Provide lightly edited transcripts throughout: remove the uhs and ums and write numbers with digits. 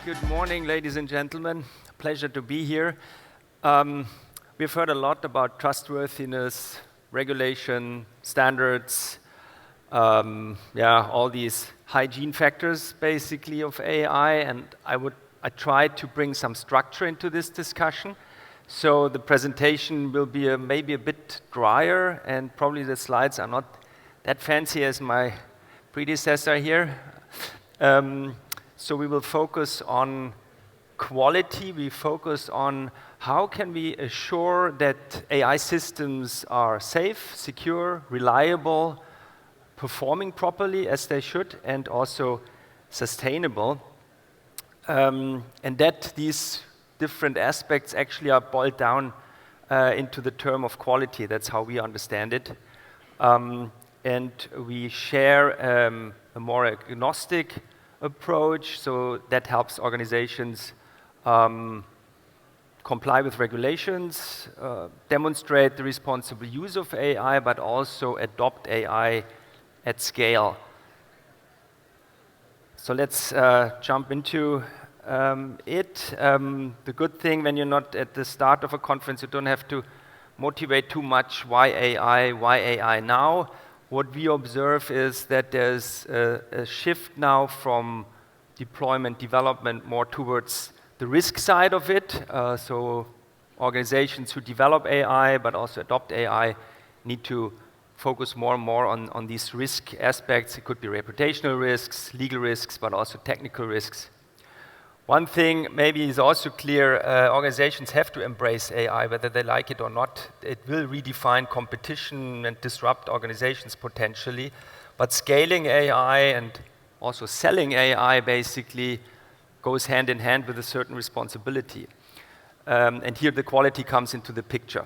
Good morning, ladies and gentlemen. Pleasure to be here. We've heard a lot about trustworthiness, regulation, standards, all these hygiene factors, basically, of AI, and I tried to bring some structure into this discussion. So the presentation will be maybe a bit drier, and probably the slides are not that fancy as my predecessor here. So we will focus on quality. We focus on how can we assure that AI systems are safe, secure, reliable, performing properly as they should, and also sustainable. And that these different aspects actually are boiled down into the term of quality. That's how we understand it. And we share a more agnostic approach, so that helps organizations comply with regulations, demonstrate the responsible use of AI, but also adopt AI at scale. So let's jump into it. The good thing when you're not at the start of a conference, you don't have to motivate too much. Why AI now? What we observe is that there's a shift now from deployment development more towards the risk side of it. So organizations who develop AI but also adopt AI need to focus more and more on these risk aspects. It could be reputational risks, legal risks, but also technical risks. One thing maybe is also clear, organizations have to embrace AI, whether they like it or not. It will redefine competition and disrupt organizations potentially. But scaling AI and also selling AI basically goes hand in hand with a certain responsibility. And here the quality comes into the picture.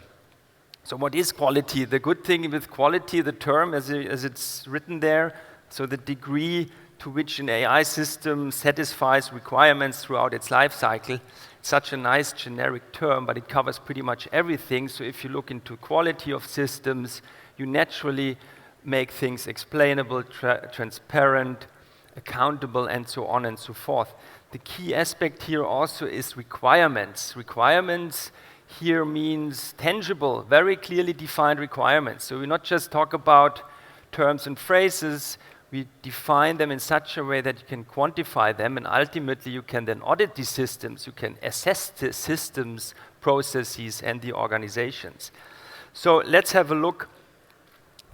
So what is quality? The good thing with quality, the term as it's written there, so the degree to which an AI system satisfies requirements throughout its life cycle. It's such a nice generic term, but it covers pretty much everything. So if you look into quality of systems, you naturally make things explainable, transparent, accountable, and so on and so forth. The key aspect here also is requirements. Requirements here means tangible, very clearly defined requirements. So we not just talk about terms and phrases, we define them in such a way that you can quantify them, and ultimately you can then audit these systems, you can assess the systems, processes, and the organizations. So let's have a look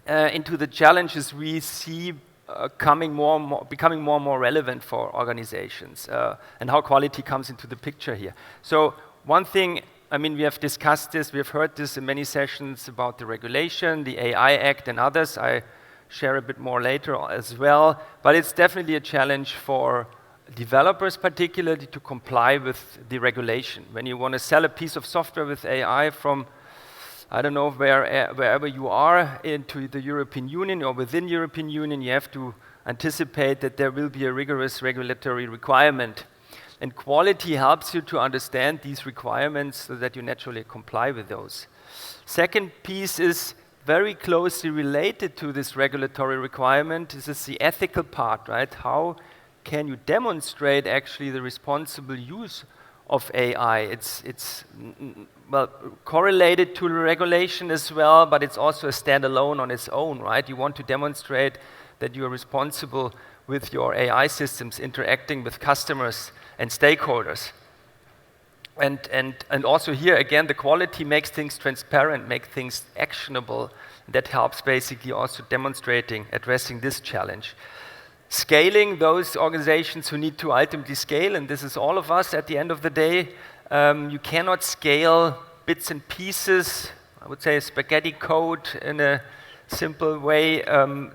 into the challenges we see becoming more and more relevant for organizations, and how quality comes into the picture here. So one thing, I mean, we have discussed this, we have heard this in many sessions about the regulation, the AI Act, and others. I share a bit more later as well, but it's definitely a challenge for developers particularly to comply with the regulation. When you want to sell a piece of software with AI from, I don't know, wherever you are into the European Union or within European Union, you have to anticipate that there will be a rigorous regulatory requirement. And quality helps you to understand these requirements so that you naturally comply with those. Second piece is very closely related to this regulatory requirement. This is the ethical part, right? How can you demonstrate actually the responsible use of AI? It's well correlated to the regulation as well, but it's also a standalone on its own, right? You want to demonstrate that you are responsible with your AI systems interacting with customers and stakeholders. And also here, again, the quality makes things transparent, makes things actionable. That helps basically also demonstrating, addressing this challenge. Scaling those organizations who need to ultimately scale, and this is all of us at the end of the day. You cannot scale bits and pieces, I would say spaghetti code in a simple way.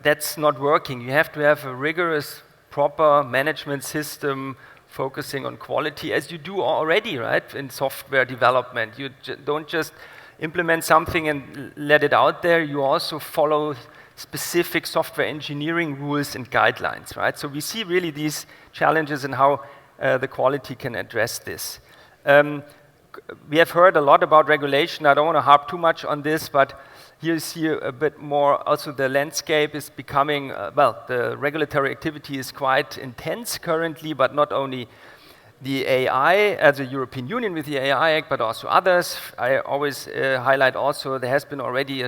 That's not working. You have to have a rigorous, proper management system focusing on quality, as you do already, right, in software development. You don't just implement something and let it out there. You also follow specific software engineering rules and guidelines, right? So we see really these challenges and how the quality can address this. We have heard a lot about regulation. I don't want to harp too much on this, but here you see a bit more. Also, the landscape is becoming, the regulatory activity is quite intense currently, but not only The AI, as a European Union with the AI Act, but also others. I always highlight also there has been already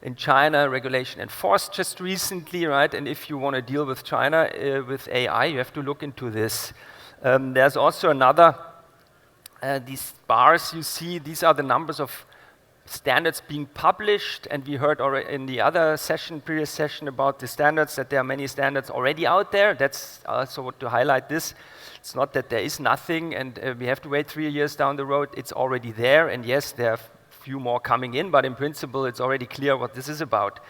in China regulation enforced just recently, right? And if you want to deal with China with AI, you have to look into this. There's also another, these bars you see, these are the numbers of standards being published, and we heard already in the other session, previous session, about the standards, that there are many standards already out there. That's also what to highlight this. It's not that there is nothing and we have to wait 3 years down the road. It's already there, and yes, there are few more coming in, but in principle, it's already clear what this is about.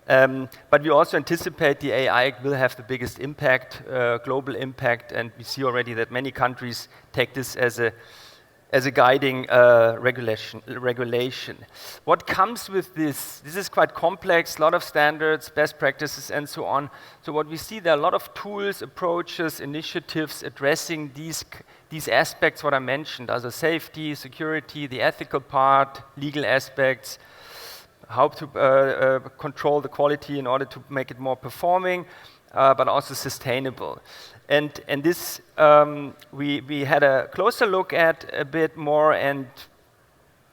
But we also anticipate the AI will have the biggest impact, global impact, and we see already that many countries take this as a guiding regulation. What comes with this? This is quite complex, a lot of standards, best practices, and so on. So what we see, there are a lot of tools, approaches, initiatives addressing these aspects, what I mentioned, also safety, security, the ethical part, legal aspects, how to control the quality in order to make it more performing, but also sustainable. And this, we had a closer look at a bit more and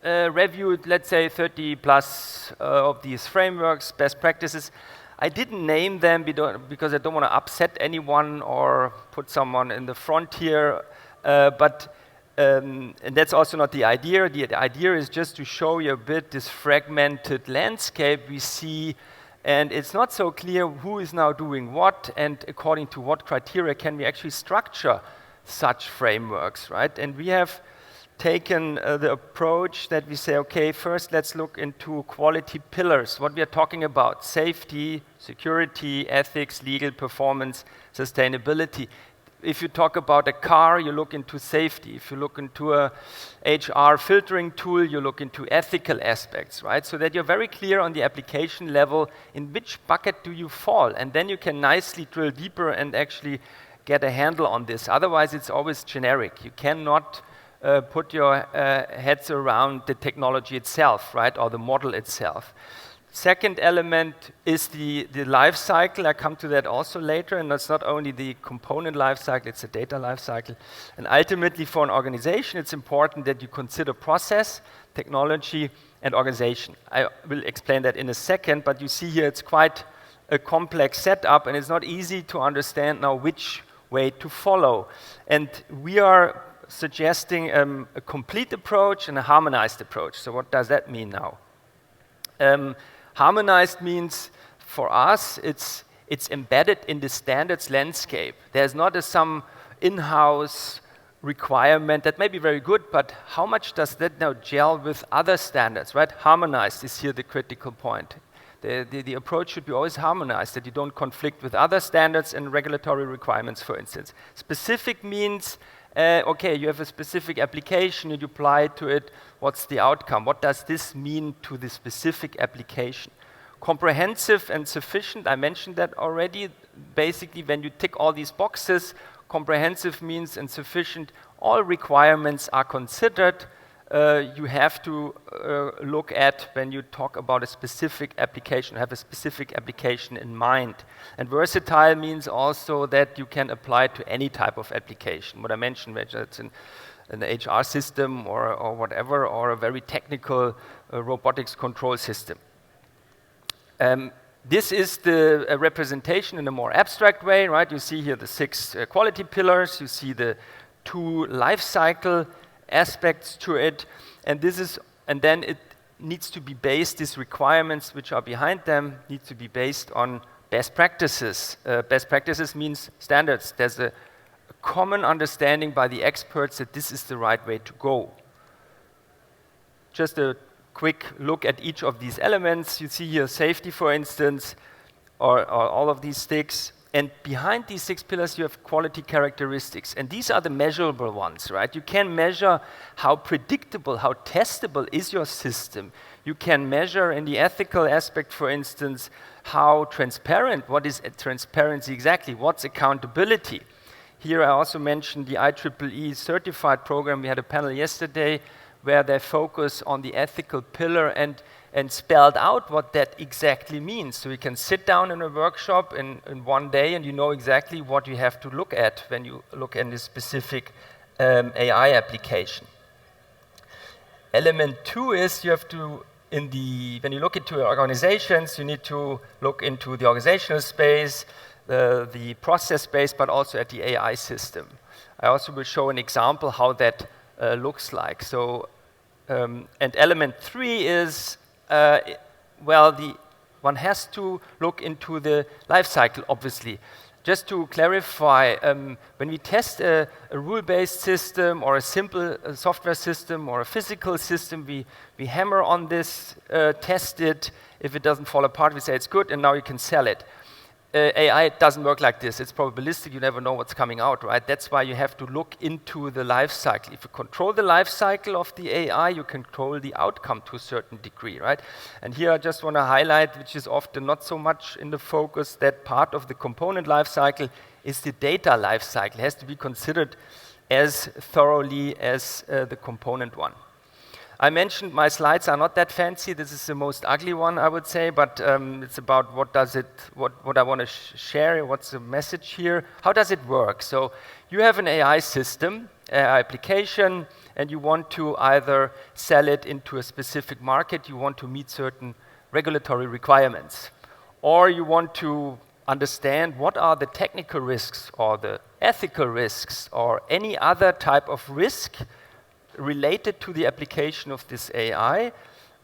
reviewed, let's say, 30 plus of these frameworks, best practices. I didn't name them because I don't want to upset anyone or put someone in the front here, and that's also not the idea. The idea is just to show you a bit this fragmented landscape we see. And it's not so clear who is now doing what and according to what criteria can we actually structure such frameworks, right? And we have taken the approach that we say, okay, first let's look into quality pillars, what we are talking about: safety, security, ethics, legal, performance, sustainability. If you talk about a car, you look into safety. If you look into a HR filtering tool, you look into ethical aspects, right? So that you're very clear on the application level in which bucket do you fall, and then you can nicely drill deeper and actually get a handle on this. Otherwise, it's always generic. You cannot put your heads around the technology itself, right, or the model itself. Second element is the life cycle. I come to that also later, and that's not only the component life cycle, it's a data life cycle. And ultimately for an organization, it's important that you consider process, technology, and organization. I will explain that in a second, but you see here it's quite a complex setup, and it's not easy to understand now which way to follow. And we are suggesting a complete approach and a harmonized approach. So what does that mean now? Harmonized means, for us, it's embedded in the standards landscape. There's not some in-house requirement that may be very good, but how much does that now gel with other standards, right? Harmonized is here the critical point. The approach should be always harmonized, that you don't conflict with other standards and regulatory requirements, for instance. Specific means, okay, you have a specific application, you apply to it, what's the outcome? What does this mean to the specific application? Comprehensive and sufficient, I mentioned that already. Basically, when you tick all these boxes, comprehensive means and sufficient, all requirements are considered. You have to look at when you talk about a specific application, have a specific application in mind. And versatile means also that you can apply to any type of application. What I mentioned, whether it's an HR system or whatever, or a very technical robotics control system. This is the representation in a more abstract way, right? You see here the 6 quality pillars, you see the 2 life cycle aspects to it, and then it needs to be based, these requirements which are behind them need to be based on best practices. Best practices means standards. There's a common understanding by the experts that this is the right way to go. Just a quick look at each of these elements. You see here safety, for instance, or all of these sticks. And behind these 6 pillars, you have quality characteristics. And these are the measurable ones, right? You can measure how predictable, how testable is your system. You can measure in the ethical aspect, for instance, how transparent, what is transparency exactly, what's accountability. Here I also mentioned the IEEE certified program. We had a panel yesterday where they focus on the ethical pillar and spelled out what that exactly means. So you can sit down in a workshop in one day and you know exactly what you have to look at when you look at this specific AI application. Element 2 is you have to, when you look into organizations, you need to look into the organizational space, the process space, but also at the AI system. I also will show an example how that looks like. So, and element 3 is, one has to look into the life cycle, obviously. Just to clarify, when we test a rule-based system or a simple software system or a physical system, we hammer on this, test it. If it doesn't fall apart, we say it's good, and now you can sell it. AI doesn't work like this. It's probabilistic. You never know what's coming out, right? That's why you have to look into the life cycle. If you control the life cycle of the AI, you control the outcome to a certain degree, right? And here I just want to highlight, which is often not so much in the focus, that part of the component life cycle is the data life cycle. It has to be considered as thoroughly as the component one. I mentioned my slides are not that fancy. This is the most ugly one, I would say, but it's about what I want to share, what's the message here, how does it work? So you have an AI system, AI application, and you want to either sell it into a specific market, you want to meet certain regulatory requirements, or you want to understand what are the technical risks or the ethical risks or any other type of risk related to the application of this AI.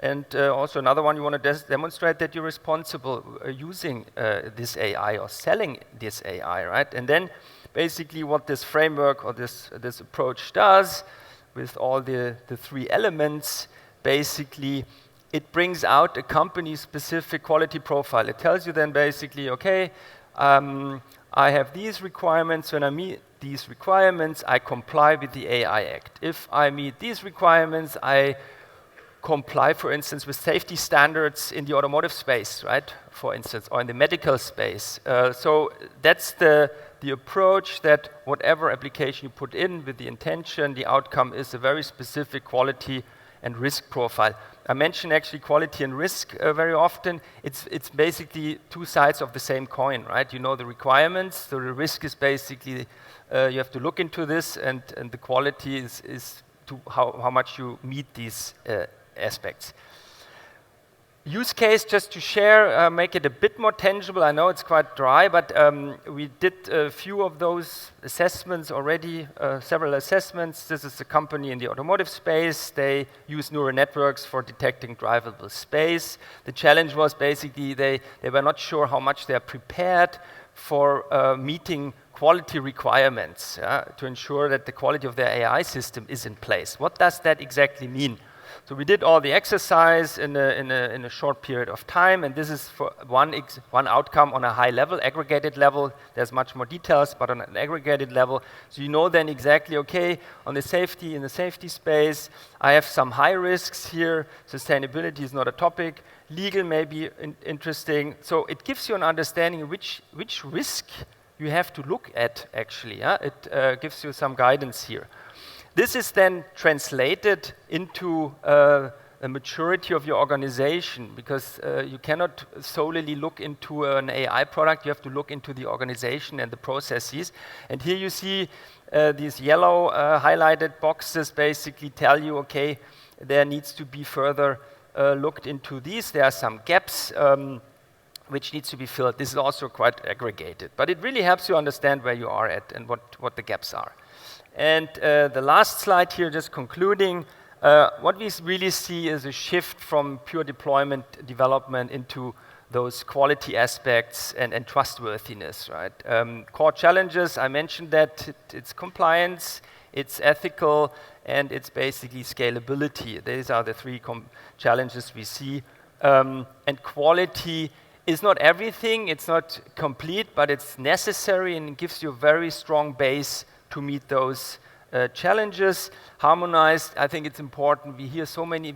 And also another one, you want to demonstrate that you're responsible using this AI or selling this AI, right? And then basically what this framework or this approach does with all the three elements, basically it brings out a company-specific quality profile. It tells you then basically, okay, I have these requirements. When I meet these requirements, I comply with the AI Act. If I meet these requirements, I comply, for instance, with safety standards in the automotive space, right? For instance, or in the medical space. So that's the approach, that whatever application you put in with the intention, the outcome is a very specific quality and risk profile. I mention actually quality and risk very often. It's basically two sides of the same coin, right? You know the requirements, so the risk is basically you have to look into this, and the quality is to how much you meet these aspects. Use case, just to share, make it a bit more tangible. I know it's quite dry, but we did a few of those assessments already, several assessments. This is a company in the automotive space. They use neural networks for detecting drivable space. The challenge was basically they were not sure how much they are prepared for meeting quality requirements to ensure that the quality of their AI system is in place. What does that exactly mean? So we did all the exercise in a short period of time, and this is for one outcome on a high level, aggregated level. There's much more details, but on an aggregated level. So you know then exactly, okay, in the safety space, I have some high risks here. Sustainability is not a topic. Legal may be interesting. So it gives you an understanding which risk you have to look at, actually. It gives you some guidance here. This is then translated into a maturity of your organization, because you cannot solely look into an AI product. You have to look into the organization and the processes. And here you see these yellow highlighted boxes basically tell you, okay, there needs to be further looked into these. There are some gaps which needs to be filled. This is also quite aggregated, but it really helps you understand where you are at and what the gaps are. And the last slide here, just concluding, what we really see is a shift from pure deployment development into those quality aspects and trustworthiness, right? Core challenges, I mentioned that it's compliance, it's ethical, and it's basically scalability. These are the three challenges we see. And quality is not everything, it's not complete, but it's necessary and it gives you a very strong base to meet those challenges. Harmonized, I think it's important. We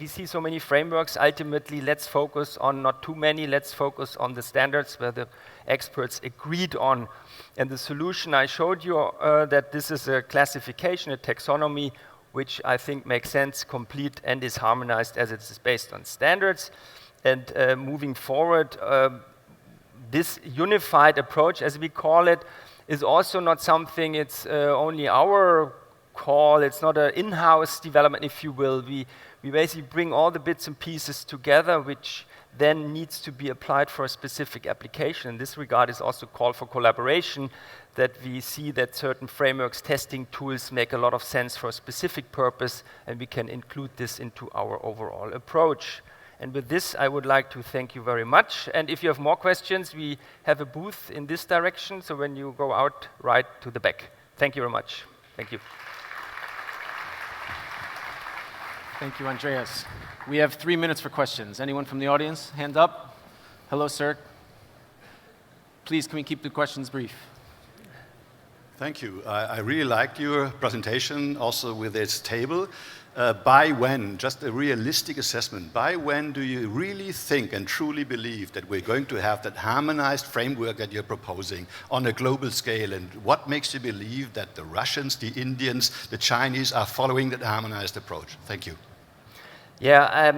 see so many frameworks. Ultimately, let's focus on not too many. Let's focus on the standards where the experts agreed on. And the solution I showed you, that this is a classification, a taxonomy, which I think makes sense, complete, and is harmonized as it is based on standards. And moving forward, this unified approach, as we call it, is also not something, it's only our call, it's not an in-house development, if you will. We basically bring all the bits and pieces together, which then needs to be applied for a specific application. In this regard, is also call for collaboration, that we see that certain frameworks, testing tools make a lot of sense for a specific purpose, and we can include this into our overall approach. And with this, I would like to thank you very much. And if you have more questions, we have a booth in this direction, so when you go out, right to the back. Thank you very much. Thank you. Thank you, Andreas. We have 3 minutes for questions. Anyone from the audience? Hand up. Hello, sir. Please, can we keep the questions brief? Thank you. I really liked your presentation, also with its table. By when, just a realistic assessment, by when do you really think and truly believe that we're going to have that harmonized framework that you're proposing on a global scale? And what makes you believe that the Russians, the Indians, the Chinese are following that harmonized approach? Thank you. Yeah,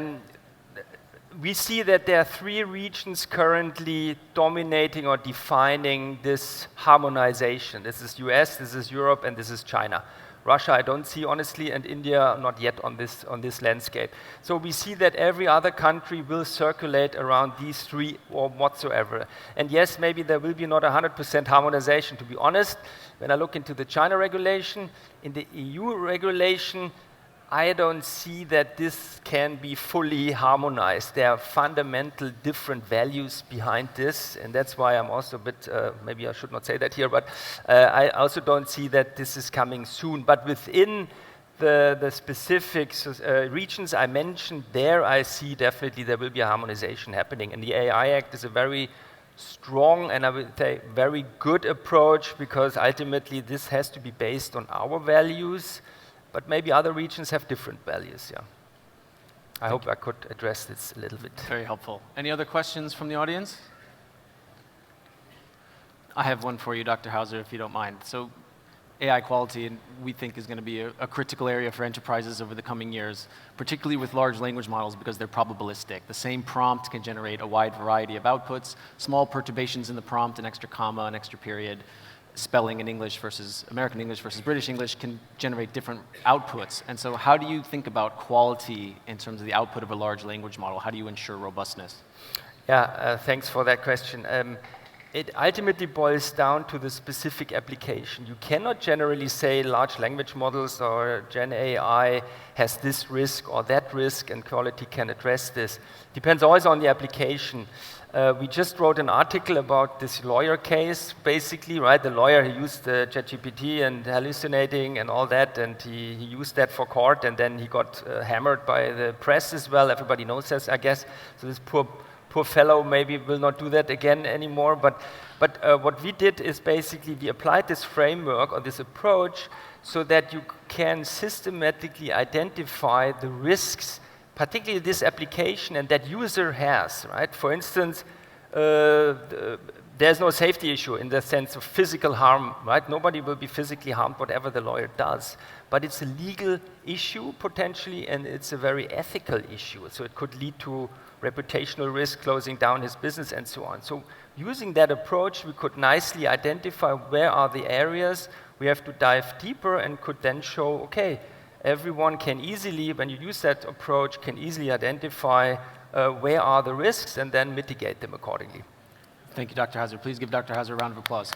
we see that there are 3 regions currently dominating or defining this harmonization. This is US, this is Europe, and this is China. Russia, I don't see, honestly, and India, not yet on this landscape. So we see that every other country will circulate around these 3 or whatsoever. And yes, maybe there will be not 100% harmonization. To be honest, when I look into the China regulation, in the EU regulation, I don't see that this can be fully harmonized. There are fundamental different values behind this, and that's why I'm also a bit, maybe I should not say that here, but I also don't see that this is coming soon. But within the specific regions I mentioned, there I see definitely there will be a harmonization happening. And the AI Act is a very strong and I would say very good approach, because ultimately this has to be based on our values. But maybe other regions have different values, yeah. I hope I could address this a little bit. Very helpful. Any other questions from the audience? I have one for you, Dr. Hauser, if you don't mind. So AI quality, we think, is going to be a critical area for enterprises over the coming years, particularly with large language models, because they're probabilistic. The same prompt can generate a wide variety of outputs, small perturbations in the prompt, an extra comma, an extra period, spelling in English versus American English versus British English can generate different outputs. And so how do you think about quality in terms of the output of a large language model? How do you ensure robustness? Yeah, thanks for that question. It ultimately boils down to the specific application. You cannot generally say large language models or Gen AI has this risk or that risk and quality can address this. Depends always on the application. We just wrote an article about this lawyer case, basically, right? The lawyer, he used ChatGPT and hallucinating and all that, and he used that for court, and then he got hammered by the press as well. Everybody knows this, I guess. So this poor fellow maybe will not do that again anymore. But what we did is basically we applied this framework or this approach so that you can systematically identify the risks, particularly this application and that user has, right? For instance, there's no safety issue in the sense of physical harm, right? Nobody will be physically harmed, whatever the lawyer does. But it's a legal issue, potentially, and it's a very ethical issue. So it could lead to reputational risk, closing down his business, and so on. So using that approach, we could nicely identify where are the areas we have to dive deeper and could then show, okay, everyone can easily, when you use that approach, can easily identify where are the risks and then mitigate them accordingly. Thank you, Dr. Hauser. Please give Dr. Hauser a round of applause.